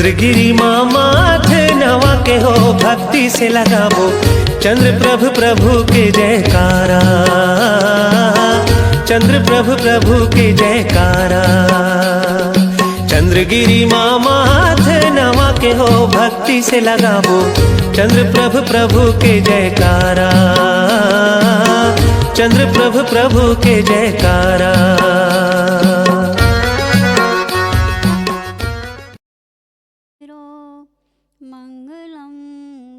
चंद्रगिरी मामा थे नवा के हो, भक्ति से लगावो चंद्र प्रभु प्रभु के जयकारा, चंद्र प्रभु प्रभु के जयकारा। चंद्रगिरी मामा थे नवा के हो, भक्ति से लगावो चंद्र प्रभु प्रभु के जयकारा, चंद्र प्रभु प्रभु के जयकारा। मंगलम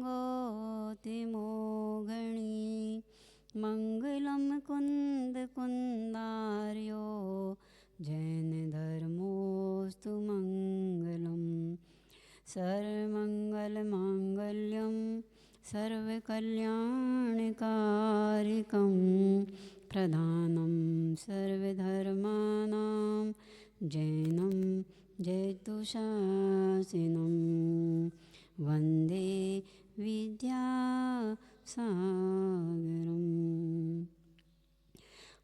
गोतिमोगणी मंगलम कुंद कुंदार्यो जैन धर्मोस्तु मंगलम सर्वमंगल मांगल्यम सर्वकल्याणकारिकं प्रधानं सर्वधर्माणां जैनं जयतुशासिनं वन्दे विद्यासागरम्।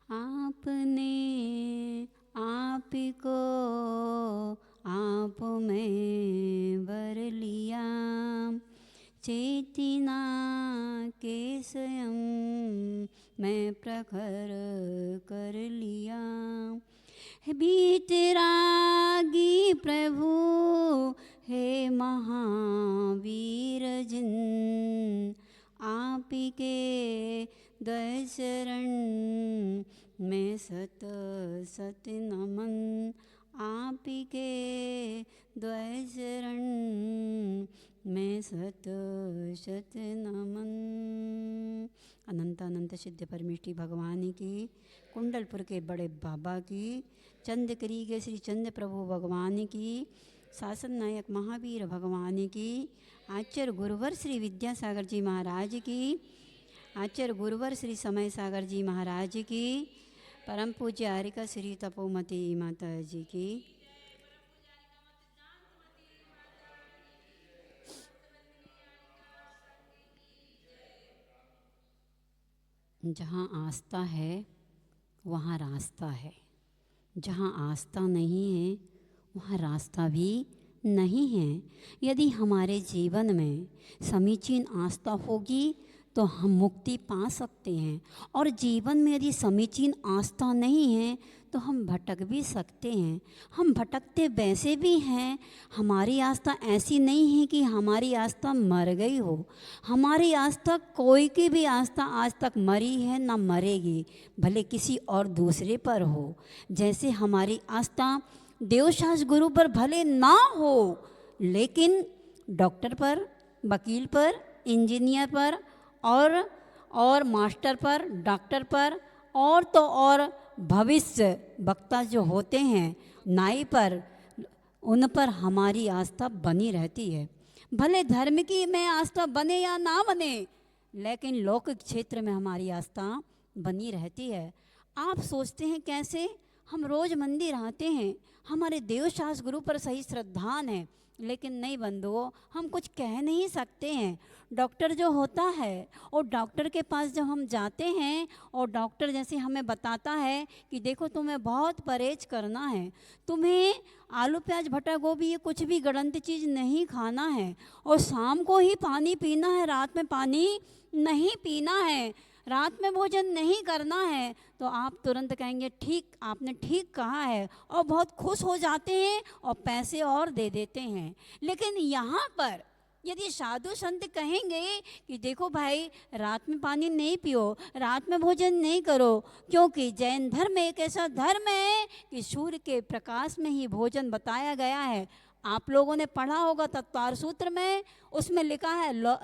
आपने आप को आप में वर लिया, चेतना के स्वयं मैं प्रखर कर लिया। बीतरागी प्रभु हे महावीर जिन, आप के द्वय शरण मैं सत सत नमन, आप के द्वय शरण मैं सत सत नमन। अनंत अनंत सिद्ध परमेष्ठी भगवान की, कुंडलपुर के बड़े बाबा की, चंद्रगिरी के श्री चंद्र प्रभु भगवान की, शासन नायक महावीर भगवान की, आचार्य गुरुवर श्री विद्यासागर जी महाराज की, आचार्य गुरुवर श्री समय सागर जी महाराज की, परम पूज्य आरिका श्री तपोमती माता जी की। जहाँ आस्था है वहाँ रास्ता है, जहाँ आस्था नहीं है वहाँ रास्ता भी नहीं है। यदि हमारे जीवन में समीचीन आस्था होगी तो हम मुक्ति पा सकते हैं, और जीवन में यदि समीचीन आस्था नहीं है तो हम भटक भी सकते हैं। हम भटकते वैसे भी हैं, हमारी आस्था ऐसी नहीं है कि हमारी आस्था मर गई हो। हमारी आस्था, कोई की भी आस्था आज तक मरी है ना मरेगी, भले किसी और दूसरे पर हो। जैसे हमारी आस्था देवशास गुरु पर भले ना हो, लेकिन डॉक्टर पर, वकील पर, इंजीनियर पर और मास्टर पर, डॉक्टर पर, और तो और भविष्य वक्ता जो होते हैं, नाई पर, उन पर हमारी आस्था बनी रहती है। भले धर्म की में आस्था बने या ना बने, लेकिन लौकिक क्षेत्र में हमारी आस्था बनी रहती है। आप सोचते हैं कैसे? हम रोज़ मंदिर आते हैं, हमारे देवशास गुरु पर सही श्रद्धान है, लेकिन नहीं बंधुओं, हम कुछ कह नहीं सकते हैं। डॉक्टर जो होता है, और डॉक्टर के पास जब हम जाते हैं और डॉक्टर जैसे हमें बताता है कि देखो तुम्हें बहुत परहेज करना है, तुम्हें आलू प्याज भटा गोभी ये कुछ भी गलत चीज़ नहीं खाना है, और शाम को ही पानी पीना है, रात में पानी नहीं पीना है, रात में भोजन नहीं करना है, तो आप तुरंत कहेंगे ठीक, आपने ठीक कहा है, और बहुत खुश हो जाते हैं और पैसे और दे देते हैं। लेकिन यहाँ पर यदि साधु संत कहेंगे कि देखो भाई, रात में पानी नहीं पियो, रात में भोजन नहीं करो, क्योंकि जैन धर्म एक ऐसा धर्म है कि सूर्य के प्रकाश में ही भोजन बताया गया है। आप लोगों ने पढ़ा होगा तत्वार सूत्र में, उसमें लिखा है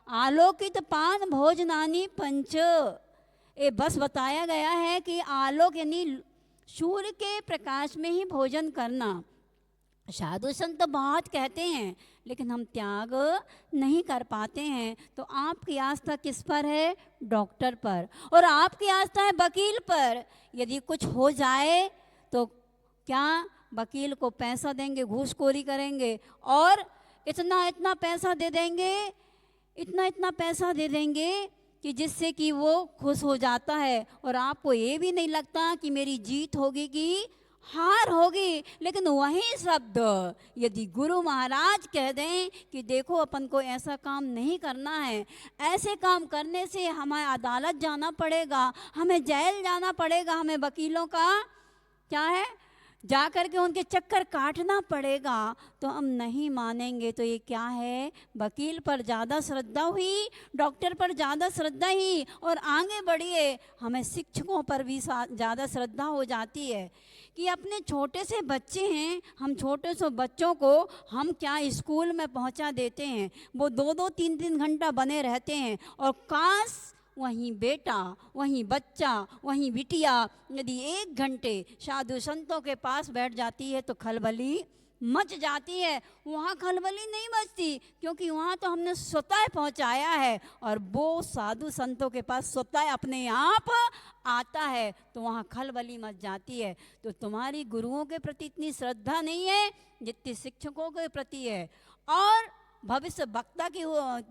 आलोकित पान भोजनानि पंच। ये बस बताया गया है कि आलोक यानी सूर्य के प्रकाश में ही भोजन करना। साधु संत बहुत कहते हैं, लेकिन हम त्याग नहीं कर पाते हैं। तो आपकी आस्था किस पर है? डॉक्टर पर, और आपकी आस्था है वकील पर। यदि कुछ हो जाए तो क्या वकील को पैसा देंगे, घूसखोरी करेंगे, और इतना इतना पैसा दे देंगे, इतना इतना पैसा दे देंगे कि जिससे कि वो खुश हो जाता है, और आपको ये भी नहीं लगता कि मेरी जीत होगी कि हार होगी। लेकिन वही शब्द यदि गुरु महाराज कह दें कि देखो अपन को ऐसा काम नहीं करना है, ऐसे काम करने से हमें अदालत जाना पड़ेगा, हमें जेल जाना पड़ेगा, हमें वकीलों का क्या है जा कर के उनके चक्कर काटना पड़ेगा, तो हम नहीं मानेंगे। तो ये क्या है, वकील पर ज़्यादा श्रद्धा हुई, डॉक्टर पर ज़्यादा श्रद्धा ही, और आगे बढ़िए हमें शिक्षकों पर भी ज़्यादा श्रद्धा हो जाती है कि अपने छोटे से बच्चे हैं, हम छोटे से बच्चों को हम क्या स्कूल में पहुंचा देते हैं, वो 2-2 3-3 घंटा बने रहते हैं, और काश वहीं बेटा, वहीं बच्चा, वहीं बिटिया यदि 1 घंटे साधु संतों के पास बैठ जाती है तो खलबली मच जाती है। वहाँ खलबली नहीं मचती, क्योंकि वहाँ तो हमने स्वतः पहुँचाया है, और वो साधु संतों के पास स्वतः अपने आप आता है, तो वहाँ खलबली मच जाती है। तो तुम्हारी गुरुओं के प्रति इतनी श्रद्धा नहीं है जितनी शिक्षकों के प्रति है। और भविष्य वक्ता की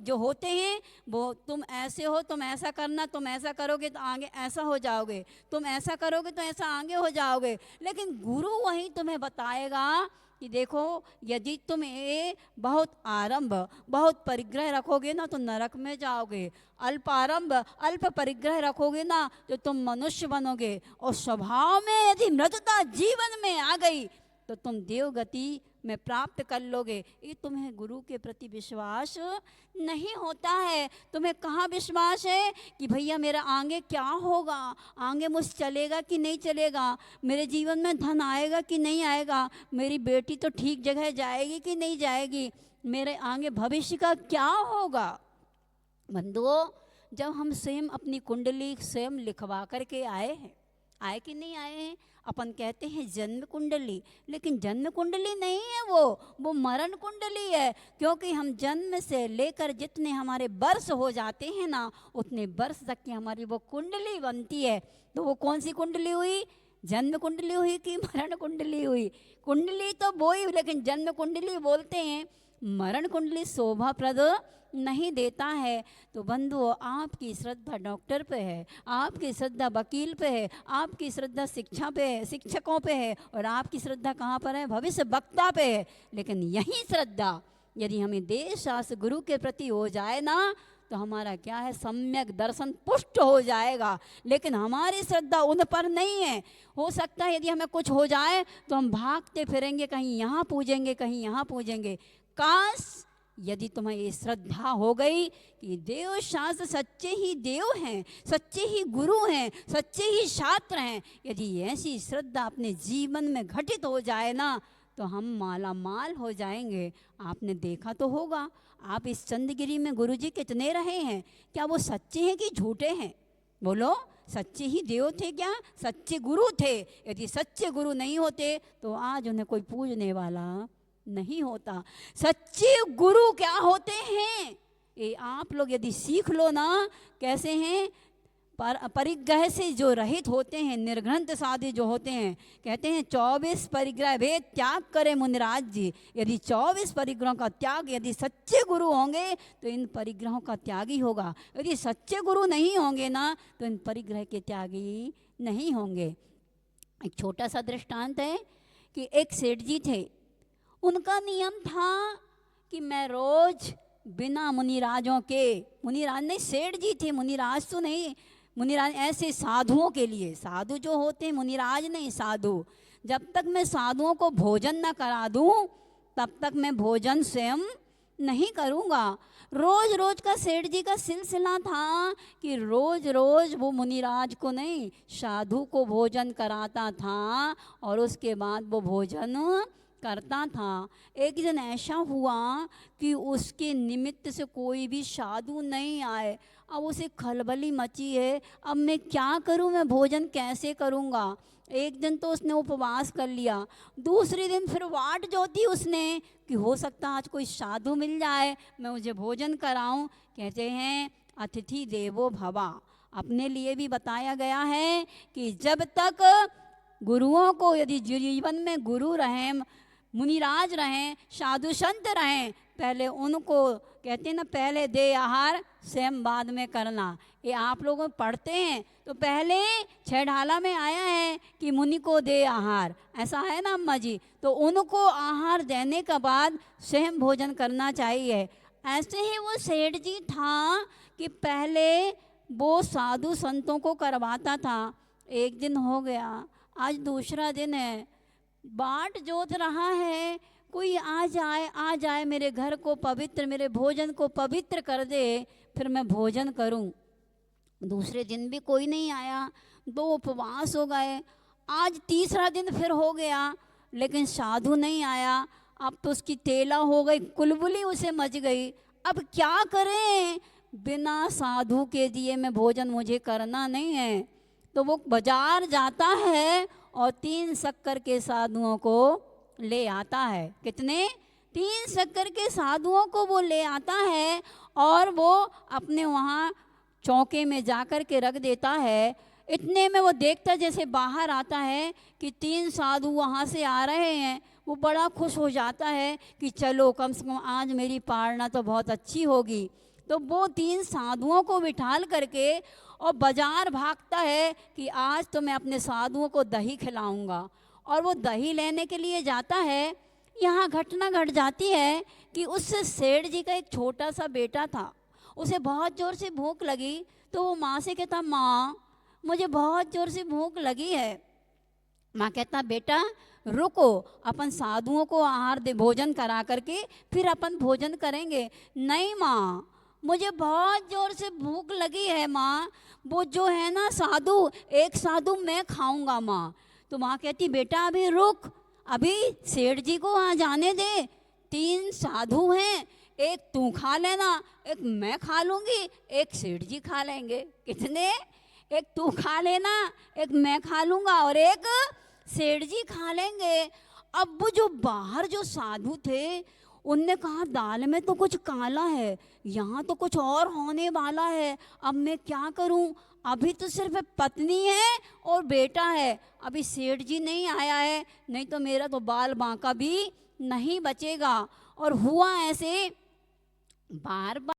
जो होते हैं वो तुम ऐसे हो, तुम ऐसा करना, तुम ऐसा करोगे तो आगे ऐसा हो जाओगे, तुम ऐसा करोगे तो ऐसा आगे हो जाओगे। लेकिन गुरु वही तुम्हें बताएगा कि देखो यदि तुम ये बहुत आरंभ बहुत परिग्रह रखोगे ना तो नरक में जाओगे, अल्प आरंभ अल्प परिग्रह रखोगे ना तो तुम मनुष्य बनोगे, और स्वभाव में यदि मृदुता जीवन में आ गई तो तुम देवगति में प्राप्त कर लोगे। ये तुम्हें गुरु के प्रति विश्वास नहीं होता है। तुम्हें कहाँ विश्वास है कि भैया मेरा आगे क्या होगा, आगे मुझ चलेगा कि नहीं चलेगा, मेरे जीवन में धन आएगा कि नहीं आएगा, मेरी बेटी तो ठीक जगह जाएगी कि नहीं जाएगी, मेरे आगे भविष्य का क्या होगा। बंधुओं, जब हम स्वयं अपनी कुंडली स्वयं लिखवा करके आए हैं, आए कि नहीं आए हैं, अपन कहते हैं जन्म कुंडली, लेकिन जन्म कुंडली नहीं है, वो मरण कुंडली है। क्योंकि हम जन्म से लेकर जितने हमारे वर्ष हो जाते हैं ना, उतने वर्ष तक की हमारी वो कुंडली बनती है। तो वो कौन सी कुंडली हुई, जन्म कुंडली हुई कि मरण कुंडली हुई। कुंडली तो वो ही, लेकिन जन्म कुंडली बोलते हैं, मरण कुंडली शोभाप्रद नहीं देता है। तो बंधुओं, आपकी श्रद्धा डॉक्टर पे है, आपकी श्रद्धा वकील पे है, आपकी श्रद्धा शिक्षा पे है, शिक्षकों पे है, और आपकी श्रद्धा कहाँ पर है, भविष्य वक्ता पे है। लेकिन यही श्रद्धा यदि हमें देश शास्त्र गुरु के प्रति हो जाए ना, तो हमारा क्या है, सम्यक दर्शन पुष्ट हो जाएगा। लेकिन हमारी श्रद्धा उन पर नहीं है। हो सकता है यदि हमें कुछ हो जाए तो हम भागते फिरेंगे, कहीं यहाँ पूजेंगे, कहीं यहाँ पूजेंगे। काश यदि तुम्हें ये श्रद्धा हो गई कि देव शास्त्र सच्चे ही देव हैं, सच्चे ही गुरु हैं, सच्चे ही छात्र हैं, यदि ऐसी श्रद्धा अपने जीवन में घटित हो जाए ना, तो हम माला माल हो जाएंगे। आपने देखा तो होगा, आप इस चंद्रगिरी में गुरुजी कितने रहे हैं, क्या वो सच्चे हैं कि झूठे हैं? बोलो, सच्चे ही देव थे क्या, सच्चे गुरु थे? यदि सच्चे गुरु नहीं होते तो आज उन्हें कोई पूजने वाला नहीं होता। सच्चे गुरु क्या होते हैं, ये आप लोग यदि सीख लो ना, कैसे हैं, परिग्रह से जो रहित होते हैं, निर्घ्रंथ साधु जो होते हैं। कहते हैं 24 परिग्रह भेद त्याग करे मुनिराज जी। यदि 24 परिग्रहों का त्याग यदि सच्चे गुरु होंगे तो इन परिग्रहों का त्यागी होगा। यदि सच्चे गुरु नहीं होंगे ना, तो इन परिग्रह के त्यागी नहीं होंगे। एक छोटा सा दृष्टांत है कि एक सेठ जी थे, उनका नियम था कि मैं रोज बिना मुनिराजों के, मुनिराज नहीं, सेठ जी थे, मुनिराज तो नहीं, मुनिराज ऐसे साधुओं के लिए, साधु जो होते हैं, मुनिराज नहीं, साधु। जब तक मैं साधुओं को भोजन न करा दूं तब तक मैं भोजन स्वयं नहीं करूँगा। रोज रोज का सेठ जी का सिलसिला था कि रोज रोज वो मुनिराज को नहीं, साधु को भोजन कराता था और उसके बाद वो भोजन करता था। एक दिन ऐसा हुआ कि उसके निमित्त से कोई भी साधु नहीं आए। अब उसे खलबली मची है, अब मैं क्या करूं, मैं भोजन कैसे करूंगा। एक दिन तो उसने उपवास कर लिया, दूसरे दिन फिर वाट जोती उसने कि हो सकता आज कोई साधु मिल जाए, मैं मुझे भोजन कराऊं। कहते हैं अतिथि देवो भवा, अपने लिए भी बताया गया है कि जब तक गुरुओं को, यदि जीवन में गुरु रहें, मुनिराज रहें, साधु संत रहें, पहले उनको कहते हैं ना, पहले दे आहार स्वयं बाद में करना। ये आप लोग पढ़ते हैं तो पहले छह ढाला में आया है कि मुनि को दे आहार, ऐसा है ना अम्मा जी। तो उनको आहार देने के बाद स्वयं भोजन करना चाहिए। ऐसे ही वो सेठ जी था कि पहले वो साधु संतों को करवाता था। एक दिन हो गया, आज दूसरा दिन है, बाट जोत रहा है कोई आ जाए मेरे घर को पवित्र, मेरे भोजन को पवित्र कर दे, फिर मैं भोजन करूं। दूसरे दिन भी कोई नहीं आया, 2 उपवास हो गए। आज तीसरा दिन फिर हो गया, लेकिन साधु नहीं आया। अब तो उसकी तेला हो गई, कुलबुली उसे मच गई। अब क्या करें, बिना साधु के दिए में भोजन मुझे करना नहीं है। तो वो बाजार जाता है और 3 शक्कर के साधुओं को ले आता है। कितने? 3 शक्कर के साधुओं को वो ले आता है और वो अपने वहाँ चौके में जाकर के रख देता है। इतने में वो देखता जैसे बाहर आता है कि 3 साधु वहाँ से आ रहे हैं। वो बड़ा खुश हो जाता है कि चलो कम से कम आज मेरी पालना तो बहुत अच्छी होगी। तो वो 3 साधुओं को बिठाल करके और बाजार भागता है कि आज तो मैं अपने साधुओं को दही खिलाऊंगा। और वो दही लेने के लिए जाता है। यहाँ घटना घट जाती है कि उस सेठ जी का एक छोटा सा बेटा था, उसे बहुत ज़ोर से भूख लगी। तो वो माँ से कहता, माँ मुझे बहुत ज़ोर से भूख लगी है। माँ कहता, बेटा रुको, अपन साधुओं को आहार दे, भोजन करा करके फिर अपन भोजन करेंगे। नहीं माँ, मुझे बहुत ज़ोर से भूख लगी है माँ, वो जो है ना साधु, एक साधु मैं खाऊंगा माँ। तो माँ कहती, बेटा अभी रुक, अभी सेठ जी को वहाँ जाने दे, 3 साधु हैं, एक तू खा लेना, एक मैं खा लूँगी, एक सेठ जी खा लेंगे। कितने? एक तू खा लेना, एक मैं खा लूँगा और एक सेठ जी खा लेंगे। अब वो जो बाहर जो साधु थे उनने कहा, दाल में तो कुछ काला है, यहाँ तो कुछ और होने वाला है, अब मैं क्या करूँ? अभी तो सिर्फ पत्नी है और बेटा है, अभी सेठ जी नहीं आया है, नहीं तो मेरा तो बाल बांका भी नहीं बचेगा। और हुआ ऐसे, बार बार